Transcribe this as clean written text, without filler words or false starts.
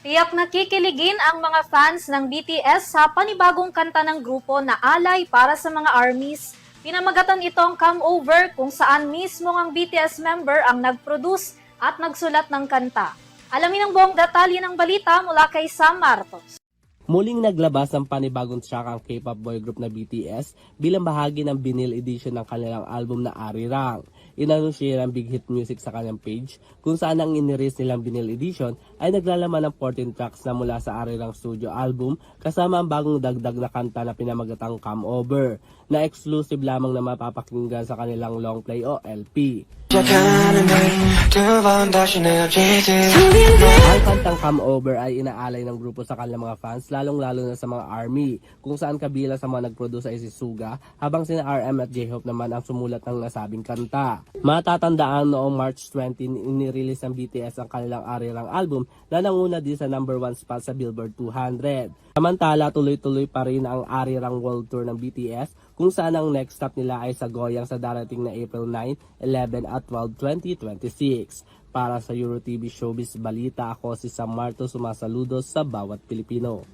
Tiyak nakikiligin ang mga fans ng BTS sa panibagong kanta ng grupo na alay para sa mga ARMYs. Pinamagatan itong Come Over kung saan mismo ang BTS member ang nag-produce at nagsulat ng kanta. Alamin ang buong detalye ng balita mula kay Sam Martos. Muling naglabas ng panibagong track ang K-pop boy group na BTS bilang bahagi ng vinyl edition ng kanilang album na Arirang. Inanunsyo ng Big Hit Music sa kanyang page kung saan ang iniris nilang vinyl edition ay naglalaman ng 14 tracks na mula sa Arirang studio album kasama ang bagong dagdag na kanta na pinamagatang Come Over na exclusive lamang na mapapakinggan sa kanilang long play o LP. Ang kantang Come Over ay inaalay ng grupo sa kanilang mga fans, lalong-lalo na sa mga ARMY, kung saan kabilang sa mga nag-produce ay si Suga, habang sina RM at J-Hope naman ang sumulat ng nasabing kanta. Matatandaan noong March 20, inirelease ng BTS ang kanilang Arirang album na nanguna din sa number 1 spot sa Billboard 200. Samantala, tuloy-tuloy pa rin ang Arirang World Tour ng BTS, kung saan ang next stop nila ay sa Goyang sa darating na April 9, 11 at 12, 2026. Para sa EuroTV Showbiz Balita, ako si Sam Marto, sumasaludos sa bawat Pilipino.